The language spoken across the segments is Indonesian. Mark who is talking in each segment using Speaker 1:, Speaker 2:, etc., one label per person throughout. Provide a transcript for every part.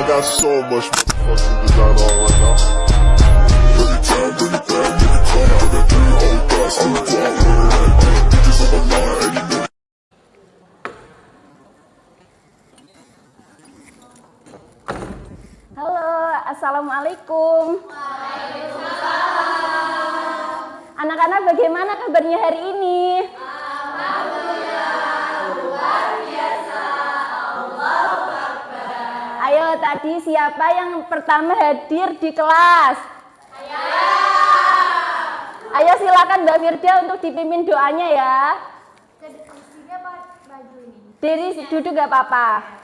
Speaker 1: got so much fucking design on right now. Every time, bring it back, make it come out, got 3 whole thoughts, I'm the guap, bitches on my line, and you know.
Speaker 2: Halo, assalamualaikum. Anak-anak, bagaimana kabarnya hari ini? Ayo, tadi siapa yang pertama hadir di kelas? Ayo silakan Mbak Firda untuk dipimpin doanya ya. Diri duduk gak apa-apa.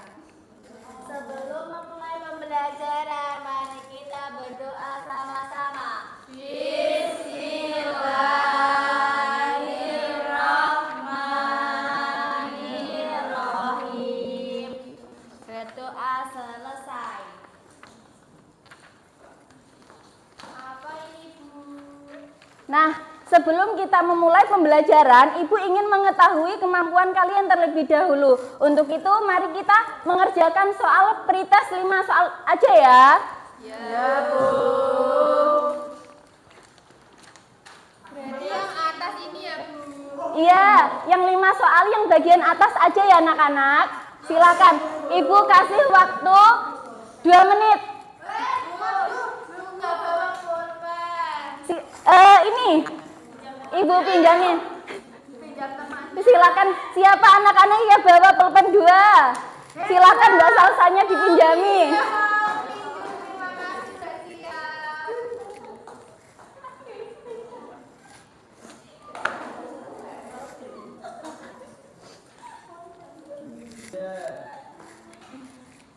Speaker 3: Sebelum memulai pembelajaran, mari kita berdoa sama-sama. Bismillahirrahmanirrahim. Berdoa selesai. Apa ini, Bu?
Speaker 2: Nah, sebelum kita memulai pembelajaran, Ibu ingin mengetahui kemampuan kalian terlebih dahulu. Untuk itu, mari kita mengerjakan soal pretest 5 soal aja ya.
Speaker 3: Ya, Bu. Berarti yang atas ini ya, Bu?
Speaker 2: Iya, yang 5 soal yang bagian atas aja ya anak-anak. Silakan, Ibu kasih waktu 2 menit.
Speaker 3: Nggak bawa pulpen.
Speaker 2: Ini, Ibu pinjamin.
Speaker 3: Pinjam teman.
Speaker 2: Silakan, siapa anak-anak yang bawa pulpen 2? Silakan Mbak Salsanya dipinjami.
Speaker 3: Terima kasih, sudah siap.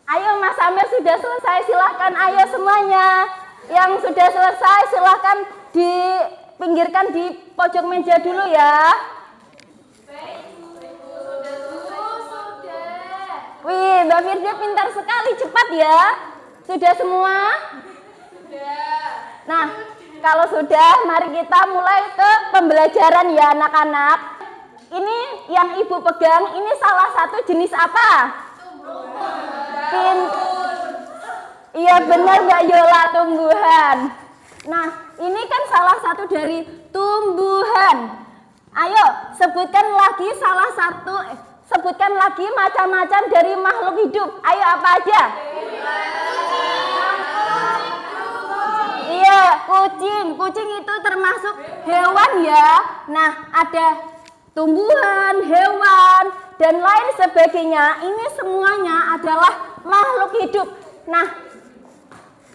Speaker 2: Ayo Mas Amir sudah selesai, silahkan ayo semuanya. Yang sudah selesai silahkan dipinggirkan di pojok meja dulu ya. Wih, Mbak Firda pintar sekali, cepat ya. Sudah semua? Nah, kalau sudah, mari kita mulai ke pembelajaran ya anak-anak. Ini yang Ibu pegang, ini salah satu jenis apa? Iya benar Mbak Yola, tumbuhan. Nah, ini kan salah satu dari tumbuhan. Ayo, sebutkan lagi salah satu, sebutkan lagi macam-macam dari makhluk hidup. Ayo, apa aja? Iya, kucing. Kucing itu termasuk hewan ya. Nah, ada tumbuhan, hewan, dan lain sebagainya. Ini semuanya adalah makhluk hidup. Nah,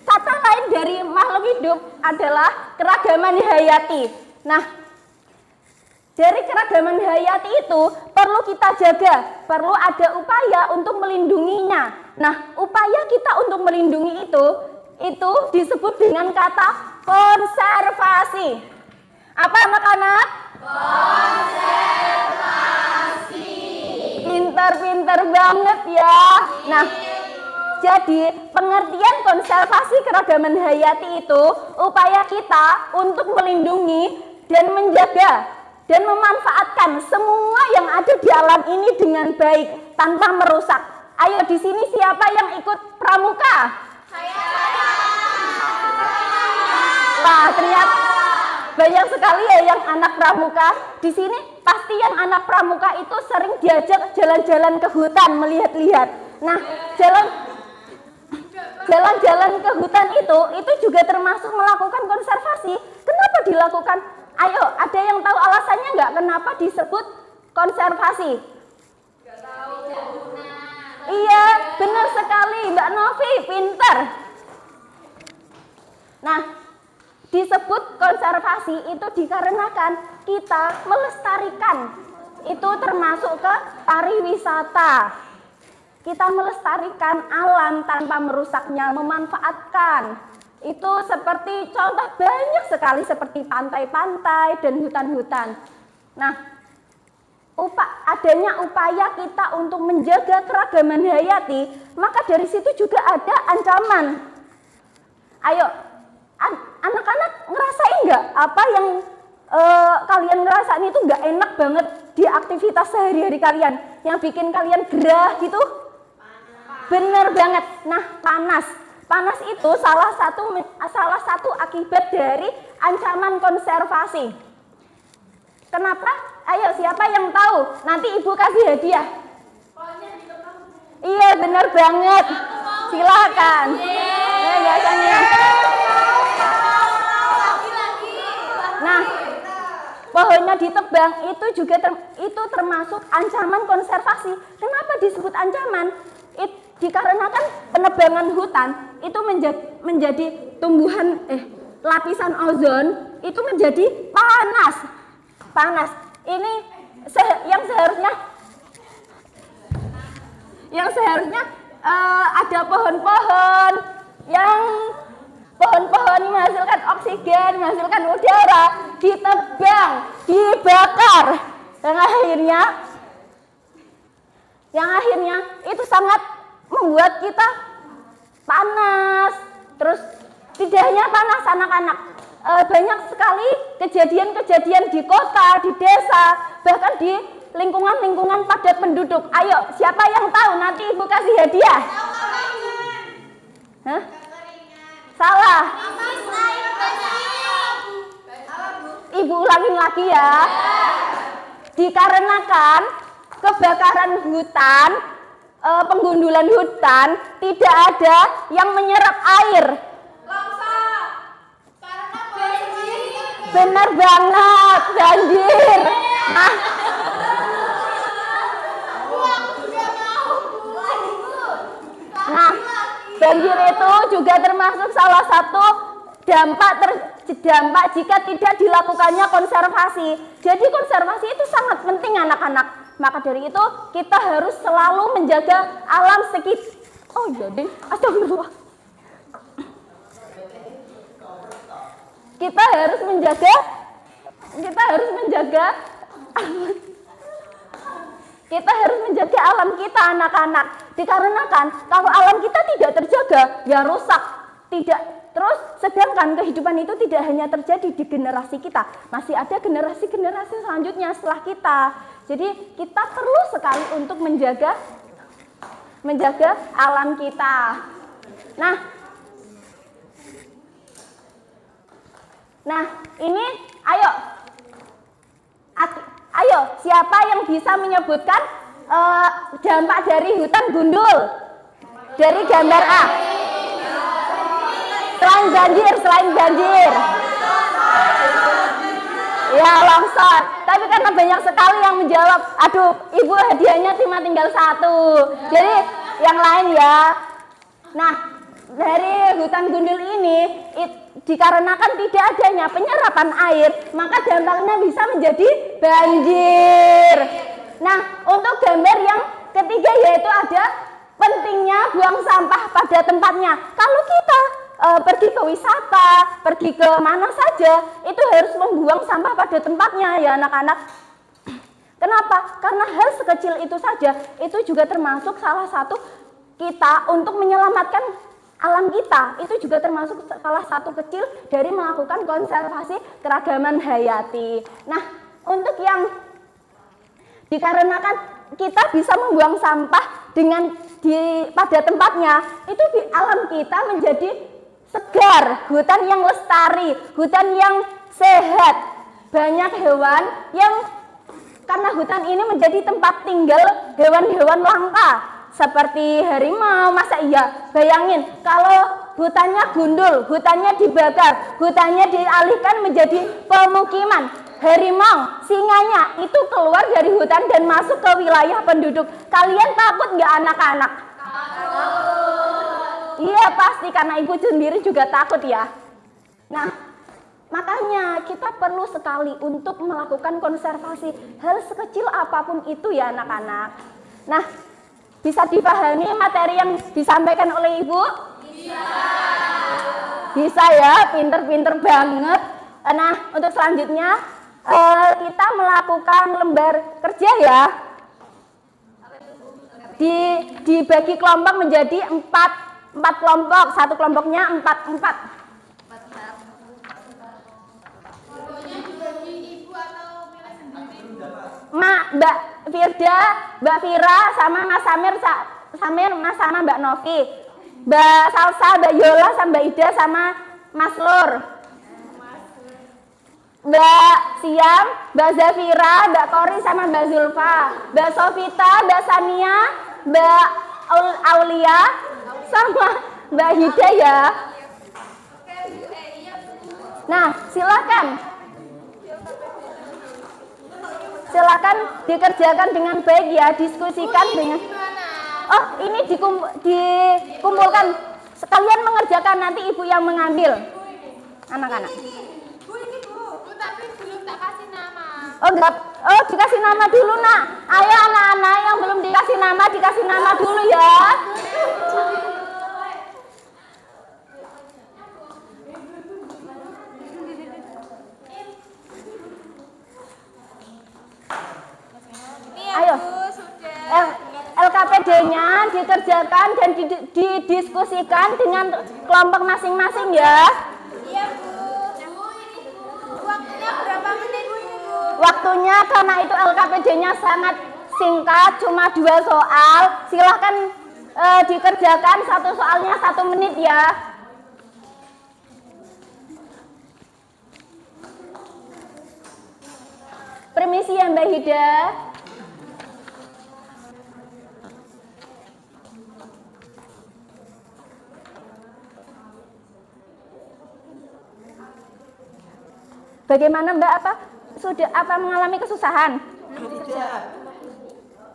Speaker 2: kata lain dari makhluk hidup adalah keragaman hayati. Nah, dari keragaman hayati itu perlu kita jaga, perlu ada upaya untuk melindunginya. Nah, upaya kita untuk melindungi itu disebut dengan kata konservasi. Apa anak-anak? Konservasi. Pinter-pinter banget ya. Nah, jadi pengertian konservasi keragaman hayati itu upaya kita untuk melindungi dan menjaga dan memanfaatkan semua yang ada di alam ini dengan baik tanpa merusak. Ayo di sini siapa yang ikut pramuka? Wah, ternyata banyak sekali ya yang anak pramuka. Di sini pasti yang anak pramuka itu sering diajak jalan-jalan ke hutan melihat-lihat. Nah, jalan-jalan ke hutan itu juga termasuk melakukan konservasi. Kenapa dilakukan? Ayo, ada yang tahu alasannya nggak kenapa disebut konservasi?
Speaker 3: Nggak tahu.
Speaker 2: Iya, benar sekali Mbak Novi, pinter. Nah, disebut konservasi itu dikarenakan kita melestarikan. Itu termasuk ke pariwisata. Kita melestarikan alam tanpa merusaknya, memanfaatkan. Itu seperti contoh banyak sekali seperti pantai-pantai dan hutan-hutan. Nah, adanya upaya kita untuk menjaga keragaman hayati, maka dari situ juga ada ancaman. Ayo, anak-anak ngerasain nggak apa yang kalian ngerasain itu nggak enak banget di aktivitas sehari-hari kalian, yang bikin kalian gerah gitu? Bener banget. Nah, panas. Panas itu salah satu akibat dari ancaman konservasi. Kenapa? Ayo, siapa yang tahu? Nanti Ibu kasih hadiah. Iya, bener banget. Silakan. Biasanya. Nah, pohonnya ditebang itu juga itu termasuk ancaman konservasi. Kenapa disebut ancaman? Dikarenakan penebangan hutan itu menjadi tumbuhan lapisan ozon itu menjadi panas. Ini yang seharusnya ada pohon-pohon yang menghasilkan oksigen, menghasilkan udara, ditebang, dibakar, yang akhirnya itu sangat membuat kita panas. Terus tidak hanya panas anak-anak, banyak sekali kejadian-kejadian di kota, di desa, bahkan di lingkungan-lingkungan padat penduduk. Ayo, siapa yang tahu? Nanti Ibu kasih hadiah. Hah? Salah. Ibu ulangin lagi ya. Dikarenakan kebakaran hutan, penggundulan hutan, tidak ada yang menyerap air. Benar banget, banjir. Nah, banjir itu juga termasuk salah satu dampak jika tidak dilakukannya konservasi. Jadi konservasi itu sangat penting anak-anak. Maka dari itu kita harus selalu menjaga alam sekitar. Oh jadi, astagfirullah. Kita harus menjaga alam kita anak-anak. Dikarenakan kalau alam kita tidak terjaga, ya rusak. Terus sedangkan kehidupan itu tidak hanya terjadi di generasi kita, masih ada generasi-generasi selanjutnya setelah kita. Jadi kita perlu sekali untuk menjaga alam kita. Nah, ini ayo siapa yang bisa menyebutkan dampak dari hutan gundul dari gambar A? Selain banjir. Ya, longsor. Tapi karena banyak sekali yang menjawab, aduh, Ibu hadiahnya cuma tinggal 1. Jadi yang lain ya. Nah, dari hutan gundul ini dikarenakan tidak adanya penyerapan air, maka dampaknya bisa menjadi banjir. Nah, untuk gambar yang ketiga yaitu ada pentingnya buang sampah pada tempatnya. Kalau kita pergi ke wisata, pergi ke mana saja, itu harus membuang sampah pada tempatnya ya anak-anak. Kenapa? Karena hal sekecil itu saja, itu juga termasuk salah satu kita untuk menyelamatkan alam kita. Itu juga termasuk salah satu kecil dari melakukan konservasi keragaman hayati. Nah, untuk yang dikarenakan kita bisa membuang sampah pada tempatnya, itu alam kita menjadi segar, hutan yang lestari, hutan yang sehat. Banyak hewan yang karena hutan ini menjadi tempat tinggal hewan-hewan langka seperti harimau. Masa iya? Bayangin kalau hutannya gundul, hutannya dibakar, hutannya dialihkan menjadi pemukiman. Harimau, singanya itu keluar dari hutan dan masuk ke wilayah penduduk. Kalian takut nggak anak-anak? Iya pasti, karena Ibu sendiri juga takut ya. Nah, makanya kita perlu sekali untuk melakukan konservasi hal sekecil apapun itu ya anak-anak. Nah, bisa dipahami materi yang disampaikan oleh Ibu? Bisa ya, pinter-pinter banget. Nah, untuk selanjutnya kita melakukan lembar kerja ya. Dibagi kelompok menjadi 4 kelompok, satu kelompoknya 4. Mbak Firda, Mbak Fira, sama Mas Samir Mas sama Mbak Novi, Mbak Salsa, Mbak Yola, sama Mbak Ida, sama Mas Lur, Mbak Siam, Mbak Zafira, Mbak Kori, sama Mbak Zulfa, Mbak Sofita, Mbak Sania, Mbak Aulia, sama Mbak Hida ya. Nah, silakan dikerjakan dengan baik ya, diskusikan dengan. Oh, ini dikumpulkan sekalian mengerjakan, nanti ibu yang mengambil anak-anak.
Speaker 3: Bu, tapi belum tak kasih nama.
Speaker 2: Oh enggak, oh dikasih nama dulu nak. Ayo anak-anak yang belum dikasih nama dulu ya. Ayo, LKPD-nya dikerjakan dan didiskusikan dengan kelompok masing-masing ya.
Speaker 3: Iya Bu. Waktunya berapa menit Bu ini Bu?
Speaker 2: Waktunya karena itu LKPD-nya sangat singkat, cuma 2 soal. Silahkan dikerjakan satu soalnya 1 menit ya. Permisi ya Mbak Hida. Bagaimana Mbak, sudah mengalami kesusahan?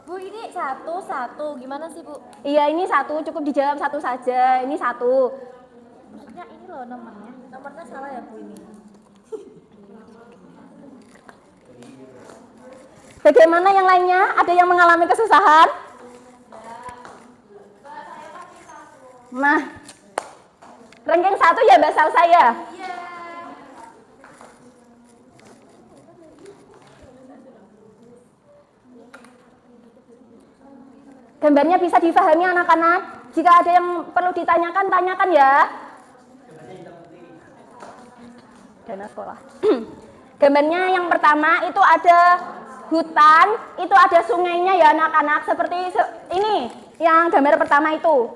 Speaker 4: Bu, ini satu, gimana sih Bu?
Speaker 2: Iya, ini 1, cukup dijawab 1 saja. Ini 1.
Speaker 4: Maksudnya ini loh nomornya salah ya Bu ini?
Speaker 2: Bagaimana yang lainnya? Ada yang mengalami kesusahan? Nah, ranking 1 ya Mbak Salsa ya? Gambarnya bisa dipahami anak-anak? Jika ada yang perlu ditanyakan, tanyakan ya. Dana sekolah. Gambarnya yang pertama itu ada hutan, itu ada sungainya ya anak-anak. Seperti ini, yang gambar pertama itu.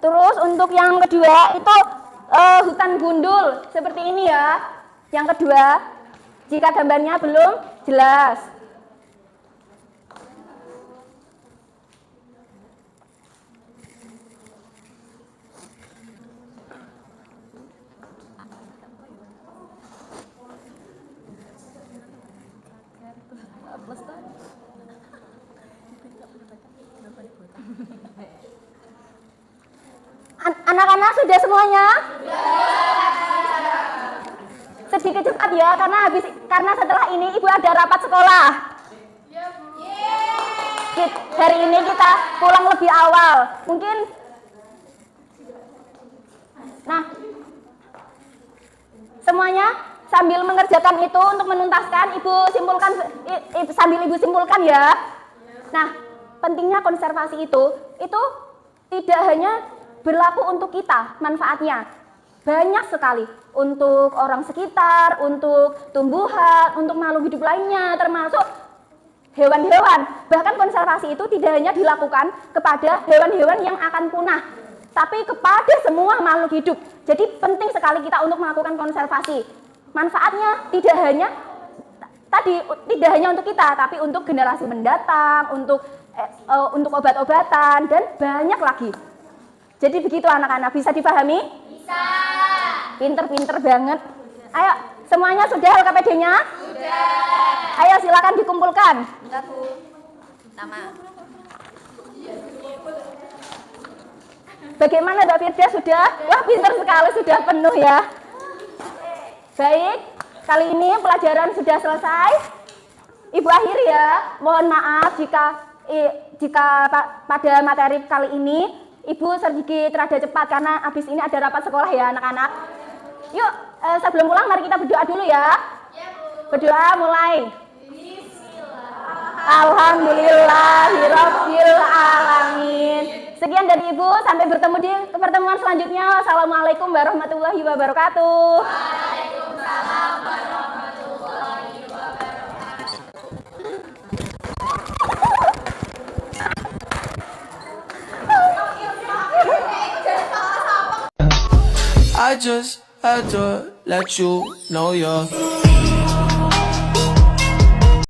Speaker 2: Terus untuk yang kedua itu hutan gundul, seperti ini ya. Yang kedua, jika gambarnya belum jelas. Anak-anak sudah semuanya? Sedikit cepat ya, karena setelah ini ibu ada rapat sekolah. Hari ini kita pulang lebih awal. Mungkin. Nah, semuanya sambil mengerjakan itu untuk menuntaskan, sambil ibu simpulkan ya. Nah, pentingnya konservasi itu tidak hanya berlaku untuk kita, manfaatnya banyak sekali untuk orang sekitar, untuk tumbuhan, untuk makhluk hidup lainnya, termasuk hewan-hewan. Bahkan konservasi itu tidak hanya dilakukan kepada hewan-hewan yang akan punah, tapi kepada semua makhluk hidup. Jadi penting sekali kita untuk melakukan konservasi. Manfaatnya tidak hanya untuk kita, tapi untuk generasi mendatang, untuk obat-obatan dan banyak lagi. Jadi begitu anak-anak, bisa dipahami? Bisa. Pinter-pinter banget. Ayo, semuanya sudah LKPD-nya? Sudah. Ayo silakan dikumpulkan.
Speaker 4: Bentar Bu. Nama.
Speaker 2: Bagaimana Mbak Firda sudah? Wah, pinter sekali, sudah penuh ya. Baik, kali ini pelajaran sudah selesai. Ibu akhiri ya. Mohon maaf jika pada materi kali ini Ibu sedikit rada cepat karena habis ini ada rapat sekolah ya anak-anak. Yuk, sebelum pulang mari kita berdoa dulu ya. Berdoa mulai. Alhamdulillahirabbil alamin. Sekian dari Ibu, sampai bertemu di pertemuan selanjutnya. Assalamualaikum warahmatullahi wabarakatuh. Waalaikumsalam warahmatullahi wabarakatuh.
Speaker 5: I just had to let you know you're